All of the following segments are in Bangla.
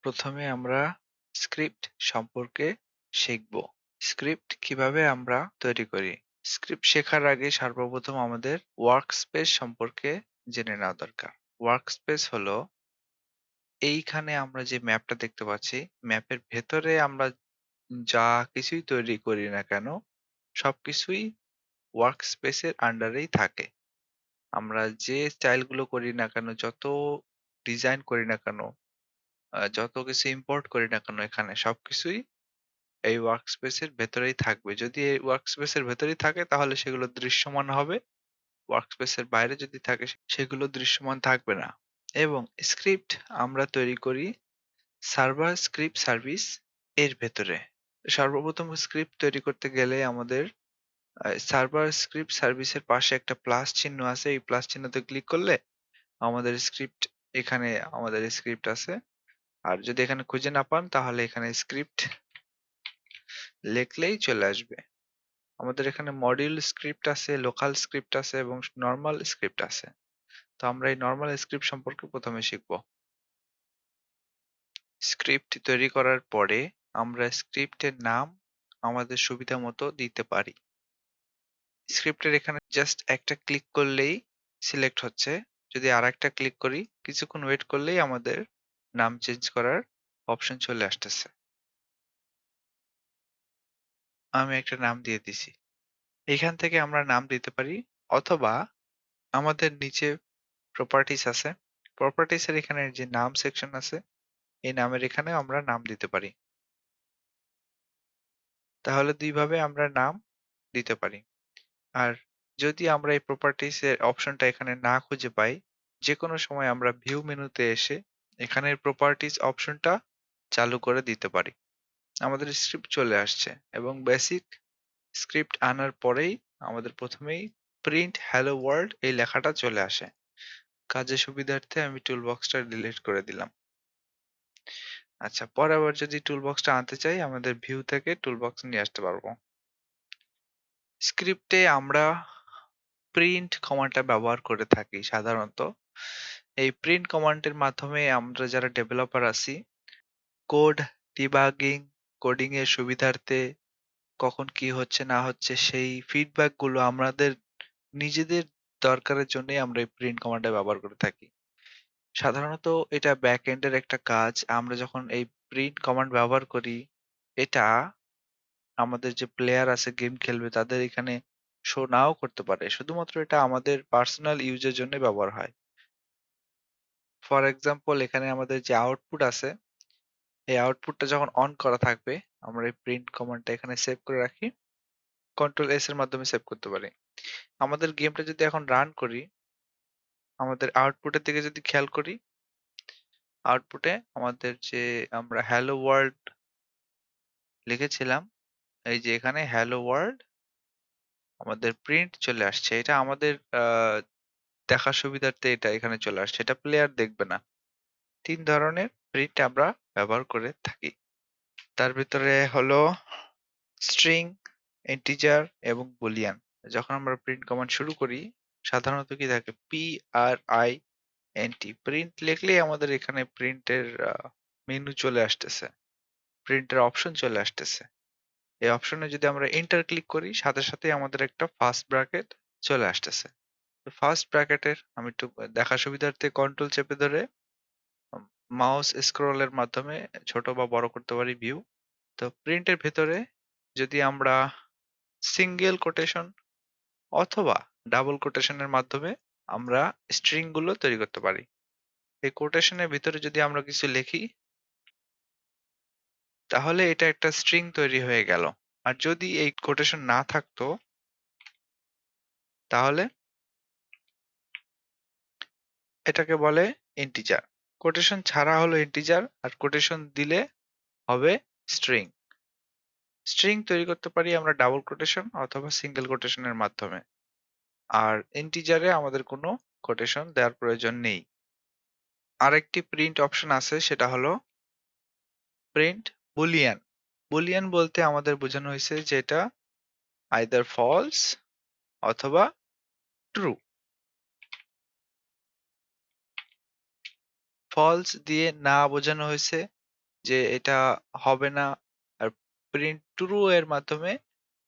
প্রথমে আমরা স্ক্রিপ্ট সম্পর্কে শিখব। স্ক্রিপ্ট কিভাবে আমরা তৈরি করি। স্ক্রিপ্ট শেখার আগে সর্বপ্রথম আমাদের ওয়ার্কস্পেস সম্পর্কে জেনে নেওয়া দরকার। ওয়ার্কস্পেস হলো এইখানে আমরা যে ম্যাপটা দেখতে পাচ্ছি, ম্যাপের ভেতরে আমরা যা কিছুই তৈরি করি না কেন, সবকিছুই ওয়ার্কস্পেসের আন্ডারেই থাকে। আমরা যে স্টাইলগুলো করি না কেন, যত ডিজাইন করি না কেন, যত কিছু ইম্পোর্ট করি না কেন এখানে সবকিছুই এই ওয়ার্কস্পেস এর ভেতরেই থাকবে। যদি এই ওয়ার্কস্পেস এর ভেতরেই থাকে তাহলে সেগুলো দৃশ্যমান হবে। ওয়ার্কস্পেস এর বাইরে যদি থাকে সেগুলো দৃশ্যমান থাকবে না। এবং স্ক্রিপ্ট আমরা তৈরি করি সার্ভার স্ক্রিপ্ট সার্ভিস এর ভেতরে। সর্বপ্রথম স্ক্রিপ্ট তৈরি করতে গেলে আমাদের সার্ভার স্ক্রিপ্ট সার্ভিসের পাশে একটা প্লাস চিহ্ন আছে। এই প্লাস চিহ্নতে ক্লিক করলে আমাদের স্ক্রিপ্ট এখানে আমাদের স্ক্রিপ্ট আছে। আর যদি এখানে খুঁজে না পান তাহলে এখানে স্ক্রিপ্ট লিখলেই চলে আসবে। আমাদের এখানে মডিউল স্ক্রিপ্ট আছে, লোকাল স্ক্রিপ্ট আছে এবং নরমাল স্ক্রিপ্ট আছে। তো আমরা এই নরমাল স্ক্রিপ্ট সম্পর্কে প্রথমে শিখব। স্ক্রিপ্ট তৈরি করার পরে আমরা স্ক্রিপ্টের নাম আমাদের সুবিধা মতো দিতে পারি। স্ক্রিপ্টের এখানে জাস্ট একটা ক্লিক করলেই সিলেক্ট হচ্ছে। যদি আরেকটা ক্লিক করি, কিছুক্ষণ ওয়েট করলেই আমাদের নাম চেঞ্জ করার অপশন চলে আসতেছে। আমি একটা নাম দিয়ে দিছি। এখান থেকে আমরা নাম দিতে পারি, অথবা আমাদের নিচে প্রপার্টিস আছে। প্রপার্টিস এর এখানে যে নাম সেকশন আছে, এই নামের এখানে আমরা নাম দিতে পারি। তাহলে দুই ভাবে আমরা নাম দিতে পারি। আর যদি আমরা এই প্রপার্টিস এর অপশনটা এখানে না খুঁজে পাই, যে কোনো সময় আমরা ভিউ মেনুতে এসে এখানের প্রপার্টিস অপশনটা চালু করে দিতে পারি। আমাদের স্ক্রিপ্ট চলে আসছে এবং বেসিক স্ক্রিপ্ট আনার পরেই আমাদের প্রথমেই প্রিন্ট হ্যালো ওয়ার্ল্ড এই লেখাটা চলে আসে। কাজের সুবিধার্থে আমি টুলবক্সটা ডিলিট করে দিলাম। আচ্ছা, পরে আবার যদি টুলবক্সটা আনতে চাই আমাদের ভিউ থেকে টুলবক্স নিয়ে আসতে পারবো। স্ক্রিপ্টে আমরা প্রিন্ট কমান্ডটা ব্যবহার করে থাকি সাধারণত। এই প্রিন্ট কমান্ডের মাধ্যমে আমরা যারা ডেভেলপার আছি, কোড ডিবাগিং, কোডিং এর সুবিধার্থে কখন কি হচ্ছে না হচ্ছে সেই ফিডব্যাক গুলো আমাদের নিজেদের দরকারের জন্যই আমরা এই প্রিন্ট কমান্ডটা ব্যবহার করে থাকি। সাধারণত এটা ব্যাক এন্ডের একটা কাজ। আমরা যখন এই প্রিন্ট কমান্ড ব্যবহার করি, এটা আমাদের যে প্লেয়ার আছে গেম খেলবে তাদের এখানে শো নাও করতে পারে। শুধুমাত্র এটা আমাদের পার্সোনাল ইউজের জন্য ব্যবহার হয়। ফর এক্সাম্পল, এখানে আমাদের যে আউটপুট আছে, এই আউটপুটটা যখন অন করা থাকবে, আমরা এই প্রিন্ট কমান্ডটা এখানে সেভ করে রাখি। কন্ট্রোল এস এর মাধ্যমে সেভ করতে পারি। আমাদের গেমটা যদি এখন রান করি, আমাদের আউটপুটের দিকে যদি খেয়াল করি, আউটপুটে আমাদের যে আমরা হ্যালো ওয়ার্ল্ড লিখেছিলাম, এই যে এখানে হ্যালো ওয়ার্ল্ড আমাদের প্রিন্ট চলে আসছে। এটা আমাদের দেখার সুবিধার্থে এটা এখানে চলে আসছে। এটা প্লেয়ার দেখবে না। ৩ ধরনের প্রিন্ট আমরা ব্যবহার করে থাকি। তার ভিতরে হলো স্ট্রিং, ইন্টিজার এবং বুলিয়ান। যখন আমরা প্রিন্ট কমান্ড শুরু করি, সাধারণত কি থাকে PRINT, প্রিন্ট লিখলেই আমাদের এখানে প্রিন্টের মেনু চলে আসতেছে, প্রিন্টের অপশন চলে আসতেছে। এই অপশনে যদি আমরা এন্টার ক্লিক করি, সাথে সাথে আমাদের একটা ফার্স্ট ব্র্যাকেট চলে আসতেছে। ফার্স্ট ব্র্যাকেটের আমি একটু দেখার সুবিধার্থে কন্ট্রোল চেপে ধরে মাউস স্ক্রলের মাধ্যমে ছোট বা বড় করতে পারি ভিউ। তো প্রিন্টের ভেতরে যদি আমরা সিঙ্গেল কোটেশন অথবা ডাবল কোটেশনের মাধ্যমে আমরা স্ট্রিং গুলো তৈরি করতে পারি। এই কোটেশনের ভিতরে যদি আমরা কিছু লিখি, তাহলে এটা একটা স্ট্রিং তৈরি হয়ে গেল। আর যদি এই কোটেশন না থাকতো, তাহলে এটাকে বলে ইন্টিজার। কোটেশন ছাড়া হলো ইন্টিজার, আর কোটেশন দিলে হবে স্ট্রিং। স্ট্রিং তৈরি করতে পারি আমরা ডাবল কোটেশন অথবা সিঙ্গেল কোটেশনের মাধ্যমে। আর ইন্টিজারে আমাদের কোনো কোটেশন দেওয়ার প্রয়োজন নেই। আরেকটি প্রিন্ট অপশন আছে, সেটা হলো প্রিন্ট বুলিয়ান। বুলিয়ান বলতে আমাদের বোঝানো হয়েছে যে এটা আইদার ফলস অথবা ট্রু। ফলস দিয়ে না বোঝানো হয়েছে যে এটা হবে না। আর প্রিন্ট ট্রু এর মাধ্যমে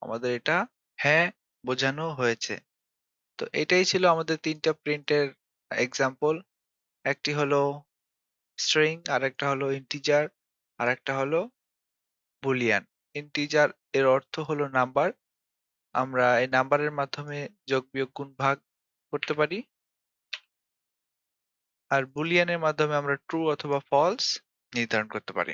আমাদের এটা হ্যাঁ বোঝানো হয়েছে। তো এটাই ছিল আমাদের ৩ টা প্রিন্টের এক্সাম্পল। একটি হলো স্ট্রিং, আরেকটা হলো ইন্টিজার, আরেকটা হলো বুলিয়ান। ইন্টিজার এর অর্থ হলো নাম্বার। আমরা এই নাম্বারের মাধ্যমে যোগ, বিয়োগ, গুণ, ভাগ করতে পারি। আর বুলিয়ানের মাধ্যমে আমরা ট্রু অথবা ফলস নির্ধারণ করতে পারি।